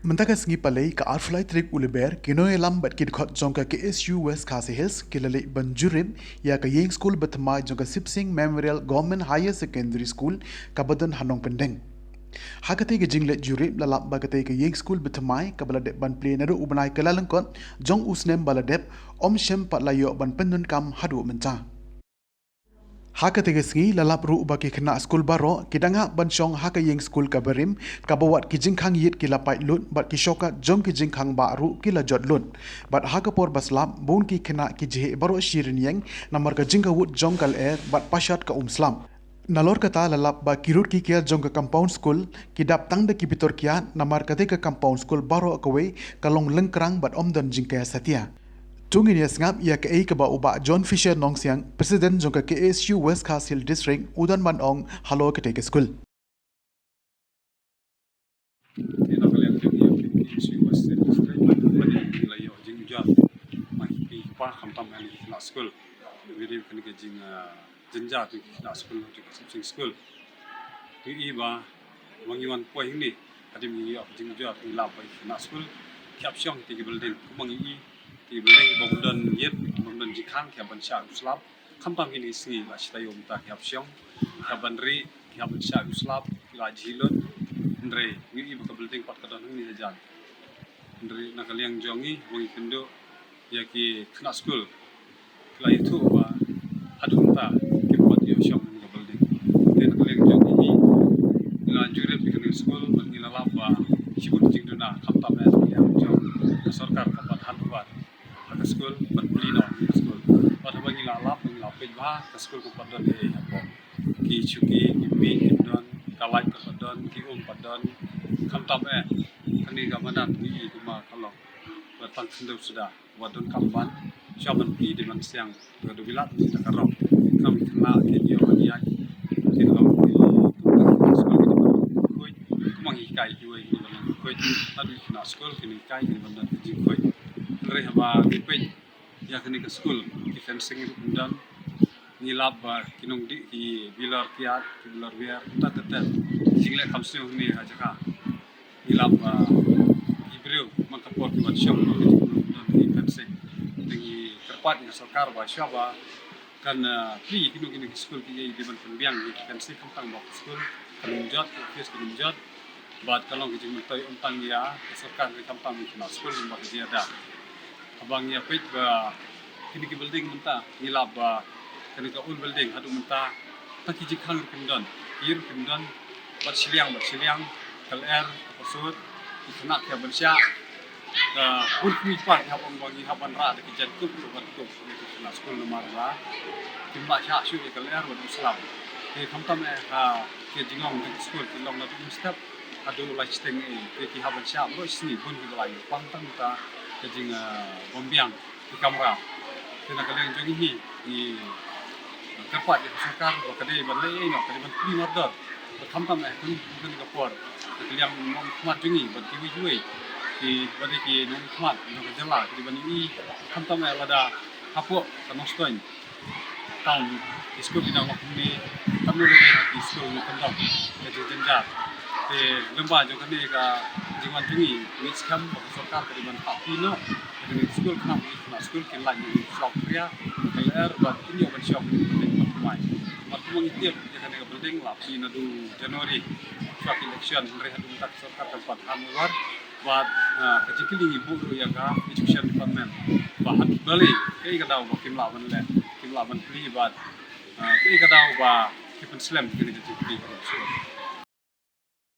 Mentaka sengi palai ka arflai trik uliber kinoy lambat kid khot jongka KSU West Khasi Hills kilale banjurim ya ka yeng school betma jongka Sipsing Memorial Government Higher Secondary School kabadan Hanong Pendeng. Hakate ke jinglet jurip lalap bagate ke yeng school betmai kabaladep ban play nado ubanai kelalengkot jong usnem baladep om shem patlayo ban pendun kam hadu menca. Haka tegesngi lalap ru bagi kena skul baro kidanga bansyong haka yeng skul kabarim kabawat kijingkhang yit kilapai lut bat kishoka jong kijingkhang baru kilajot lut bat haka por baslap bun ki kena kijhe baro shirin yeng namar ka jingka wut jong kal air bat pashat ka slam nalor kata lalap ba kirut ki kia jong ka compound school kidap tang de kipitor kia namar kate ka compound school baro akawe kalong lengkrang bat omdan jingkaya satia. Tungin ya sengap ia ke ke ba uba John Fisher Nong Siang, Presiden jongka KSU West Khasi Hills District, Udan Man Ong, halo ke take school. Ina kalian ke KSU West District, bani layo jing jar, mai pa khamtam ani na school. Video kan ke jing jenja tu na school tu Sipsing school. Tu iba wangiwan poi ni, adi mi jing jar tu la pai na school. Kiap syong ti building kumangi di building bongdan yet bongdan jikhang kya bansha uslap khampam ini singi la chitayom ta kya syong kya banri kya bansha uslap la jilon ndre ngi iba ka building pat kadan ni jan ndre nakaliang jongi wangi kendo ya ki khna school la itu ba adunta ki pat yo syong ni ka building den nakaliang jongi la jure pikir school ngi la laba sibun jing duna khampam ya jong sarkar kapat hanwat ke school berpuli no school pada bagi lalap ba ke school ko padon e apo ki chuki ki pi don kalai ko padon ki padon kamtam kani gamanan ni kuma kalau batang sendau sudah wadon kamban syaban pi di man siang do bilat ni takarok kami kena ki yo dia ki lo school ki koi kumangi kai juai ni koi tadi na school kini kai ni bandan ji koi rehaba kipin ya kini ke school ki fencing dan nilab kinong di ki bilar kiat ki bilar biar tatet jingle kamsu ni aja ka nilab ibreu makapor ki workshop dan ki fencing dengan kerpat ni sarkar ba syaba kan pri kinong kini ke school ki di ban pembiang ki fencing kentang bok school kanunjat kes kanunjat bat kalong ki jingtoy untang ya sarkar ki kentang ki school ba ki ada abang ya pet ba kini ki building menta nilab ba kini ka ul building hadu menta taki jikhang kendon ir kendon bat siliang kal air pasut ikna ka bansya da ul mi pa ya bang bangi haban ra da kijan ku bat ku na school nomor ba timba sya syu kal air bat islam ki khamtam ha ki jingong di school ki long na du step adu la chiteng ki haban sya ro sini bun ki lai pantang ta kajing bombiang di kamera kena kalian jongi ni kerpat di sarkar ko kade balai no kade ban pri order khamtam kun kapor kalian mong khmat jongi ban kiwi juai ki bade ki nong khmat no jala ki ban ni khamtam wada hapo kanostoin taun isko di nang ni tamu le ki isko no kandam ke jenja te lemba jo kane ka jingwan jongi ni skam sarkar kade ban papino dengan school kenapa school kan lagi shop dia KR buat ini open shop dengan pemain waktu mengitip dia kan dengan building lah di nadu Januari shop election mereka minta sarkar tempat hamwar buat kecil ibu yang ka education department bahan beli kayak kadau kim lawan beli buat kayak kadau bah kipen slam kini jadi beli